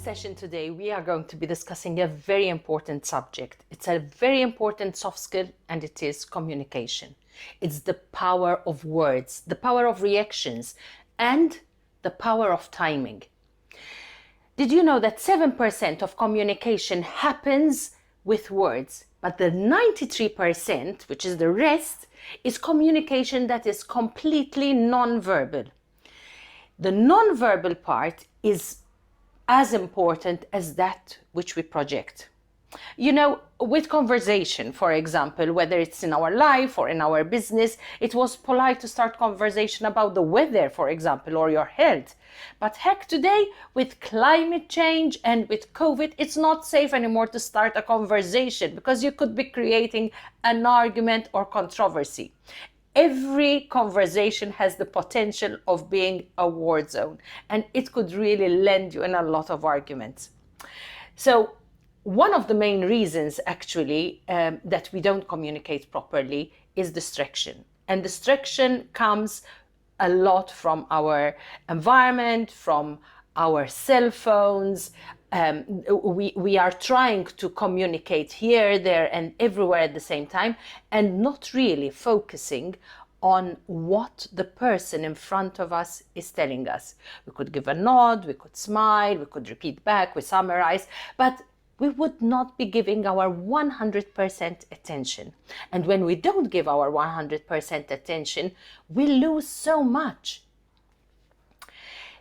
session today, we are going to be discussing a very important subject. It's a very important soft skill, and it is communication. It's the power of words, the power of reactions, and the power of timing. Did you know that 7% of communication happens with words, but the 93%, which is the rest, is communication that is completely non-verbal. The non-verbal part is as important as that which we project. You know, with conversation, for example, whether it's in our life or in our business, it was polite to start conversation about the weather, for example, or your health. But heck, today, with climate change and with COVID, it's not safe anymore to start a conversation because you could be creating an argument or controversy. Every conversation has the potential of being a war zone, and it could really land you in a lot of arguments. So one of the main reasons actually that we don't communicate properly is distraction. And distraction comes a lot from our environment, from our cell phones. We are trying to communicate here, there, and everywhere at the same time, and not really focusing on what the person in front of us is telling us. We could give a nod, we could smile, we could repeat back, we summarize, but we would not be giving our 100% attention. And when we don't give our 100% attention, we lose so much.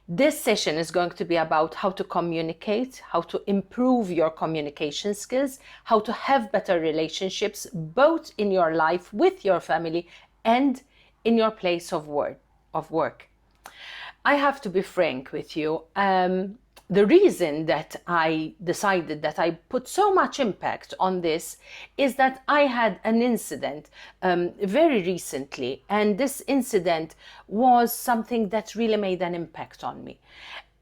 This session is going to be about how to communicate, how to improve your communication skills, how to have better relationships, both in your life with your family and in your place of work. I have to be frank with you. The reason that I decided that I put so much impact on this is that I had an incident very recently, and this incident was something that really made an impact on me.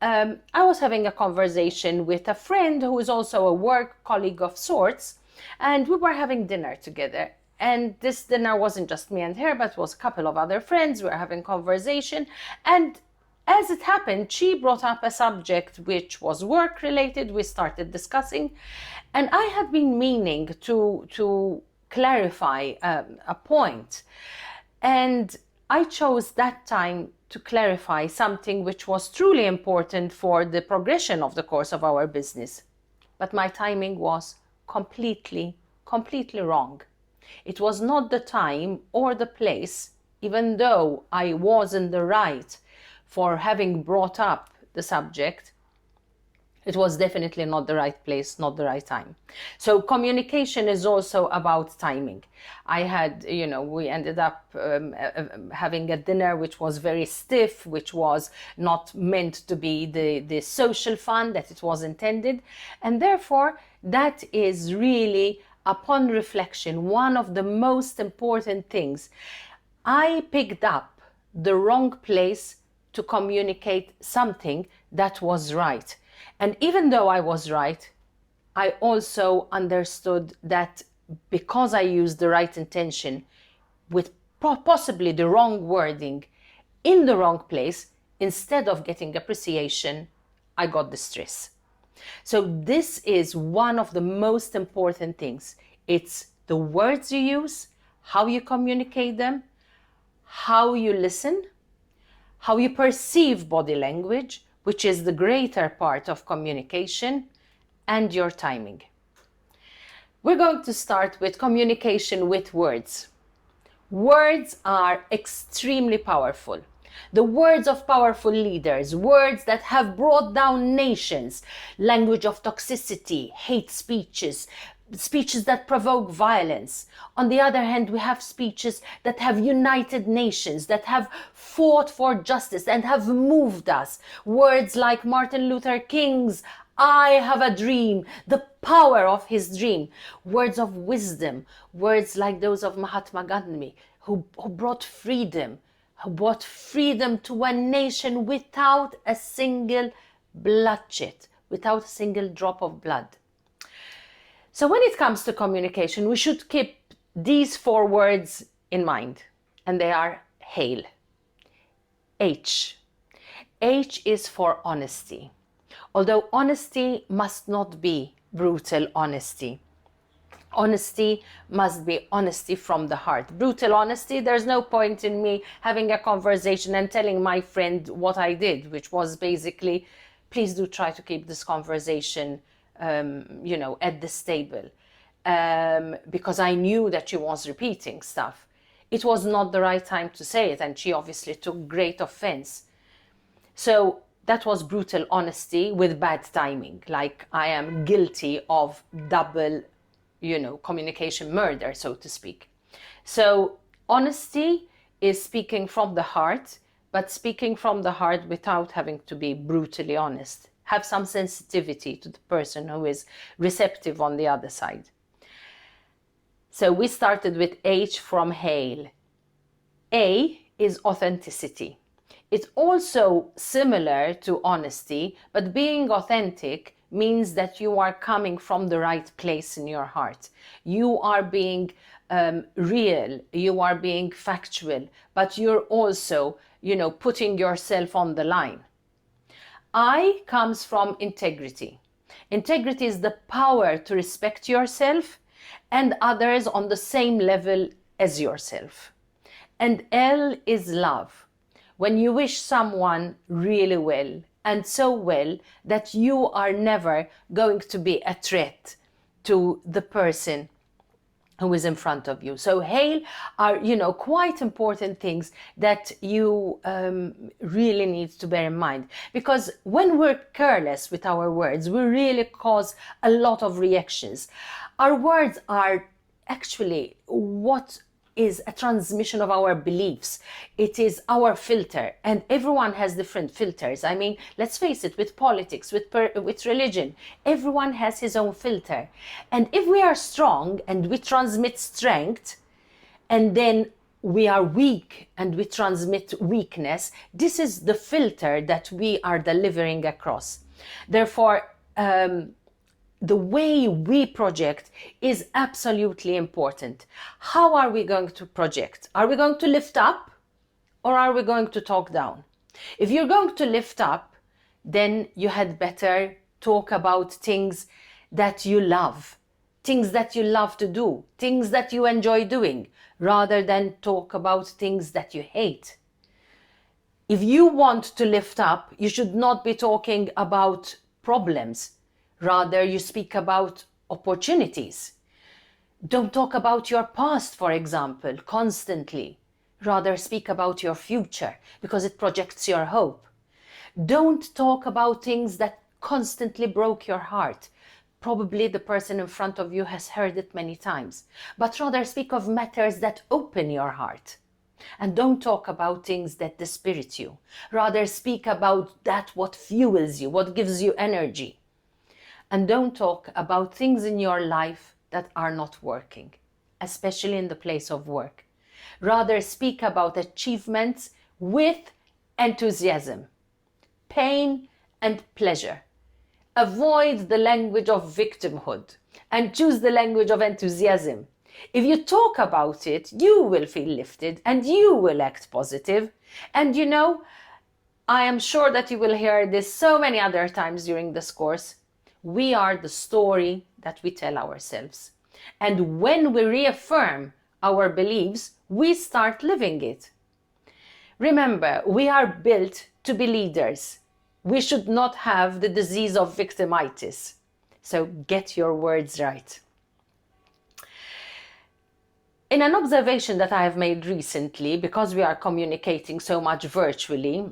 I was having a conversation with a friend who is also a work colleague of sorts, and we were having dinner together. And this dinner wasn't just me and her, but was a couple of other friends. We were having conversation, and as it happened, she brought up a subject which was work related. We started discussing, and I had been meaning to clarify a point. And I chose that time to clarify something which was truly important for the progression of the course of our business. But my timing was completely wrong. It was not the time or the place, even though I was in the right for having brought up the subject. It was definitely not the right place, not the right time. So communication is also about timing. I had, we ended up having a dinner which was very stiff, which was not meant to be the social fun that it was intended. And therefore, that is really, upon reflection, one of the most important things. I picked up the wrong place to communicate something that was right. And even though I was right, I also understood that because I used the right intention with possibly the wrong wording in the wrong place, instead of getting appreciation, I got distress. So this is one of the most important things. It's the words you use, how you communicate them, how you listen, how you perceive body language, which is the greater part of communication, and your timing. We're going to start with communication with words. Words are extremely powerful. The words of powerful leaders, words that have brought down nations, language of toxicity, hate speeches, speeches that provoke violence. On the other hand, we have speeches that have united nations, that have fought for justice and have moved us. Words like Martin Luther King's "I have a dream," the power of his dream. Words of wisdom, words like those of Mahatma Gandhi, who brought freedom to a nation without a single bloodshed, without a single drop of blood. So when it comes to communication, we should keep these 4 words in mind, and they are HAIL. H. H is for honesty. Although honesty must not be brutal honesty. Honesty must be honesty from the heart. Brutal honesty, there's no point in me having a conversation and telling my friend what I did, which was basically, please do try to keep this conversation, at this table. Because I knew that she was repeating stuff. It was not the right time to say it, and she obviously took great offense. So that was brutal honesty with bad timing. Like, I am guilty of double communication murder, so to speak. So honesty is speaking from the heart, but speaking from the heart without having to be brutally honest. Have some sensitivity to the person who is receptive on the other side. So we started with H from Hale. A is authenticity. It's also similar to honesty, but being authentic means that you are coming from the right place in your heart. You are being real, you are being factual, but you're also, putting yourself on the line. I comes from integrity. Integrity is the power to respect yourself and others on the same level as yourself. And L is love. When you wish someone really well, and so well that you are never going to be a threat to the person who is in front of you. So Hale are, quite important things that you really need to bear in mind. Because when we're careless with our words, we really cause a lot of reactions. Our words are actually what is a transmission of our beliefs. It is our filter, and everyone has different filters. I mean, let's face it, with politics, with religion, everyone has his own filter. And if we are strong and we transmit strength, and then we are weak and we transmit weakness, this is the filter that we are delivering across. Therefore, the way we project is absolutely important. How are we going to project? Are we going to lift up or are we going to talk down? If you're going to lift up, then you had better talk about things that you love, things that you love to do, things that you enjoy doing, rather than talk about things that you hate. If you want to lift up, you should not be talking about problems. Rather, you speak about opportunities. Don't talk about your past, for example, constantly. Rather, speak about your future, because it projects your hope. Don't talk about things that constantly broke your heart. Probably the person in front of you has heard it many times. But rather, speak of matters that open your heart. And don't talk about things that dispirit you. Rather, speak about that what fuels you, what gives you energy. And don't talk about things in your life that are not working, especially in the place of work. Rather, speak about achievements with enthusiasm, pain and pleasure. Avoid the language of victimhood and choose the language of enthusiasm. If you talk about it, you will feel lifted and you will act positive. And I am sure that you will hear this so many other times during this course. We are the story that we tell ourselves. And when we reaffirm our beliefs, we start living it. Remember, we are built to be leaders. We should not have the disease of victimitis. So get your words right. In an observation that I have made recently, because we are communicating so much virtually,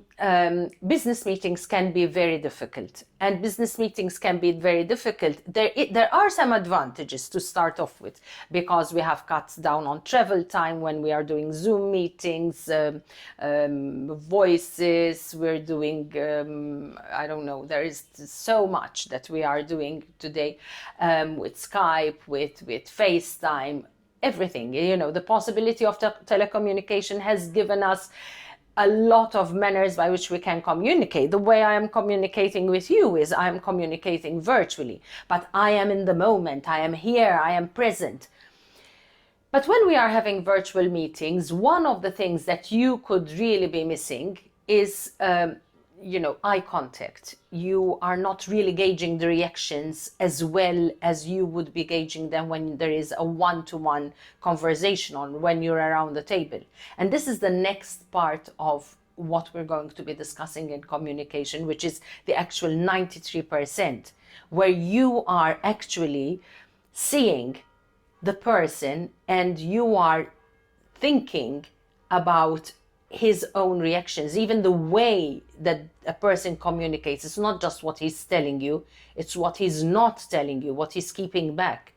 business meetings can be very difficult. And business meetings can be very difficult. There are some advantages to start off with, because we have cut down on travel time when we are doing Zoom meetings, voices, we're doing, there is so much that we are doing today with Skype, with FaceTime, everything. The possibility of telecommunication has given us a lot of manners by which we can communicate. The way I am communicating with you is I am communicating virtually, but I am in the moment, I am here, I am present. But when we are having virtual meetings, one of the things that you could really be missing is, eye contact. You are not really gauging the reactions as well as you would be gauging them when there is a one-to-one conversation on when you're around the table. And this is the next part of what we're going to be discussing in communication, which is the actual 93%, where you are actually seeing the person and you are thinking about his own reactions, even the way that a person communicates. It's not just what he's telling you, it's what he's not telling you, what he's keeping back.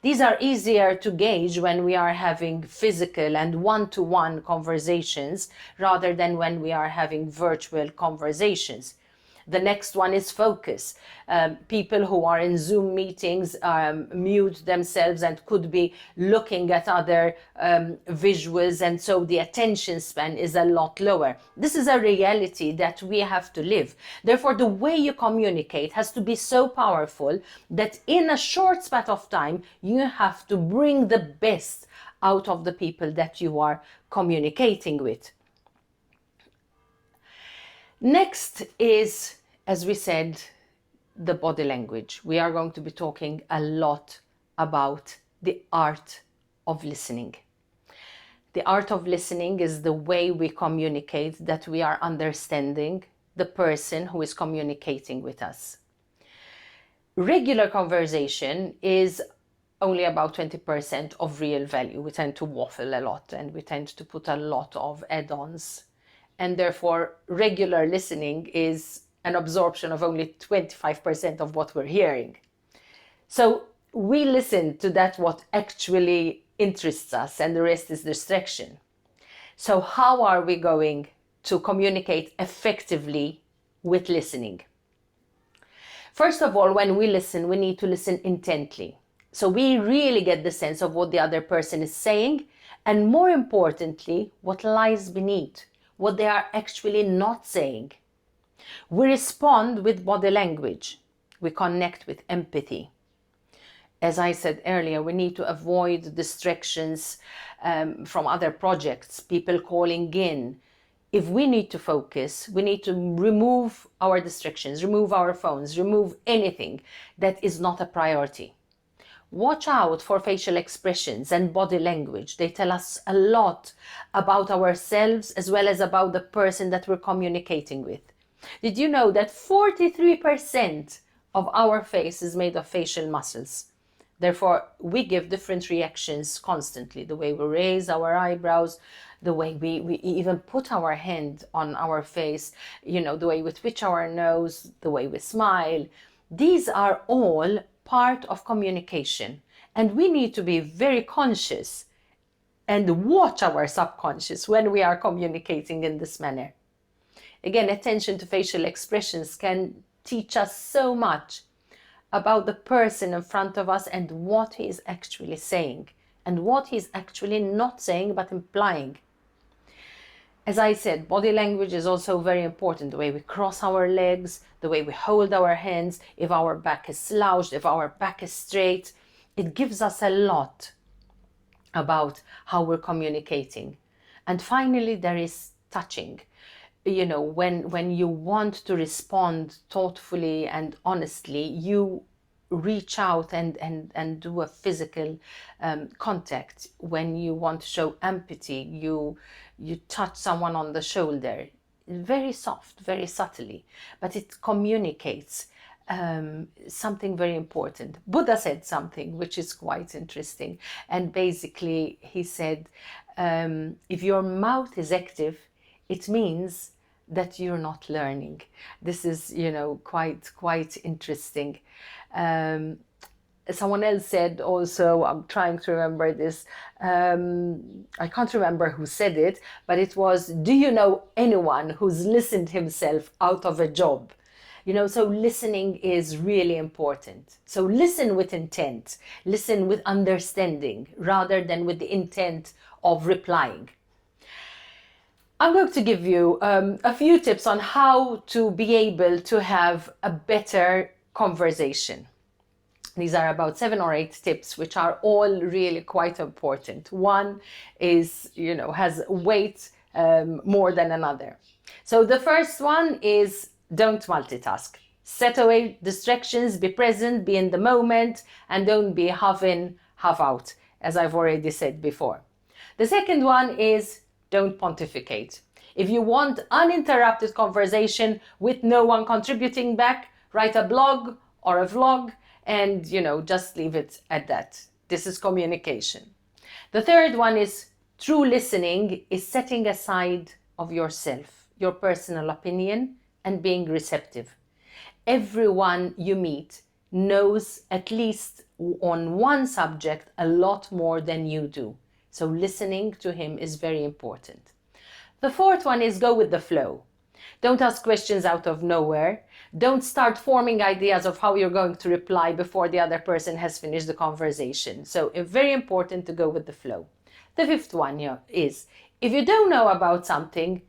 These are easier to gauge when we are having physical and one-to-one conversations rather than when we are having virtual conversations. The next one is focus. People who are in Zoom meetings mute themselves and could be looking at other visuals, and so the attention span is a lot lower. This is a reality that we have to live. Therefore, the way you communicate has to be so powerful that in a short span of time, you have to bring the best out of the people that you are communicating with. Next is, as we said, the body language. We are going to be talking a lot about the art of listening. The art of listening is the way we communicate that we are understanding the person who is communicating with us. Regular conversation is only about 20% of real value. We tend to waffle a lot and we tend to put a lot of add-ons. And therefore, regular listening is an absorption of only 25% of what we're hearing. So we listen to that what actually interests us, and the rest is distraction. So how are we going to communicate effectively with listening? First of all, when we listen, we need to listen intently. So we really get the sense of what the other person is saying, and more importantly, what lies beneath, what they are actually not saying. We respond with body language. We connect with empathy. As I said earlier, we need to avoid distractions from other projects, people calling in. If we need to focus, we need to remove our distractions, remove our phones, remove anything that is not a priority. Watch out for facial expressions and body language. They tell us a lot about ourselves as well as about the person that we're communicating with. Did you know that 43% of our face is made of facial muscles? Therefore, we give different reactions constantly. The way we raise our eyebrows, the way we even put our hand on our face, the way we twitch our nose, the way we smile. These are all part of communication, and we need to be very conscious and watch our subconscious when we are communicating in this manner. Again, attention to facial expressions can teach us so much about the person in front of us and what he is actually saying and what he is actually not saying but implying. As I said, body language is also very important. The way we cross our legs, the way we hold our hands, if our back is slouched, if our back is straight. It gives us a lot about how we're communicating. And finally, there is touching. When you want to respond thoughtfully and honestly, you reach out and do a physical contact. When you want to show empathy, you touch someone on the shoulder, very soft, very subtly, but it communicates something very important. Buddha said something which is quite interesting, and basically he said, if your mouth is active, it means that you're not learning. This is, quite interesting. Someone else said also, I'm trying to remember this, I can't remember who said it, but it was, do you know anyone who's listened himself out of a job? So listening is really important. So listen with intent, listen with understanding, rather than with the intent of replying. I'm going to give you a few tips on how to be able to have a better conversation. These are about 7 or 8 tips, which are all really quite important. One is, has weight more than another. So the first one is don't multitask. Set away distractions, be present, be in the moment, and don't be half in, half out, as I've already said before. The second one is don't pontificate. If you want uninterrupted conversation with no one contributing back, write a blog or a vlog and, just leave it at that. This is communication. The third one is true listening is setting aside of yourself, your personal opinion, and being receptive. Everyone you meet knows at least on one subject a lot more than you do. So listening to him is very important. The fourth one is go with the flow. Don't ask questions out of nowhere. Don't start forming ideas of how you're going to reply before the other person has finished the conversation. So it's very important to go with the flow. The fifth one is, if you don't know about something,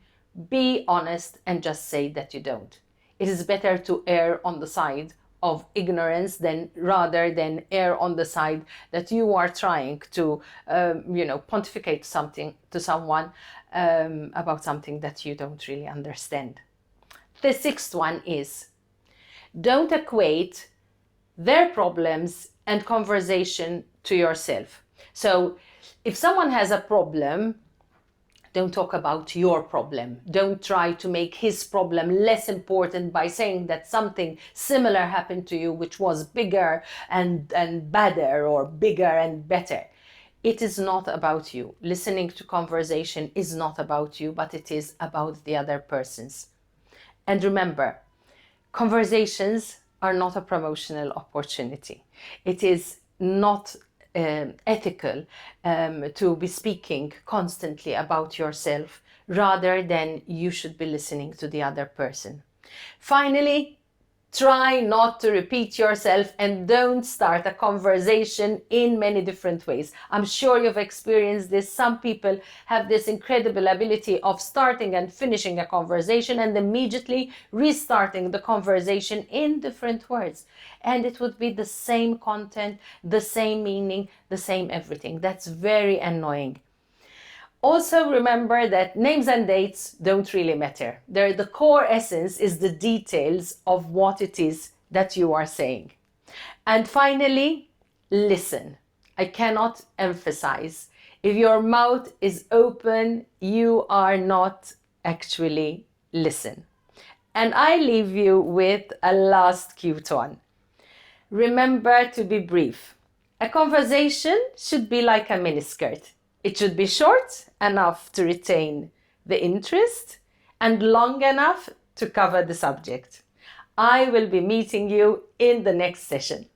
be honest and just say that you don't. It is better to err on the side of ignorance rather than err on the side that you are trying to, pontificate something to someone about something that you don't really understand. The sixth one is, don't equate their problems and conversation to yourself. So if someone has a problem, don't talk about your problem. Don't try to make his problem less important by saying that something similar happened to you, which was bigger and badder, or bigger and better. It is not about you. Listening to conversation is not about you, but it is about the other persons. And remember, conversations are not a promotional opportunity. It is not ethical to be speaking constantly about yourself, rather than you should be listening to the other person. Finally, try not to repeat yourself and don't start a conversation in many different ways. I'm sure you've experienced this. Some people have this incredible ability of starting and finishing a conversation and immediately restarting the conversation in different words. And it would be the same content, the same meaning, the same everything. That's very annoying. Also remember that names and dates don't really matter. The core essence is the details of what it is that you are saying. And finally, listen. I cannot emphasize, if your mouth is open, you are not actually listening. And I leave you with a last cute one. Remember to be brief. A conversation should be like a miniskirt. It should be short enough to retain the interest and long enough to cover the subject. I will be meeting you in the next session.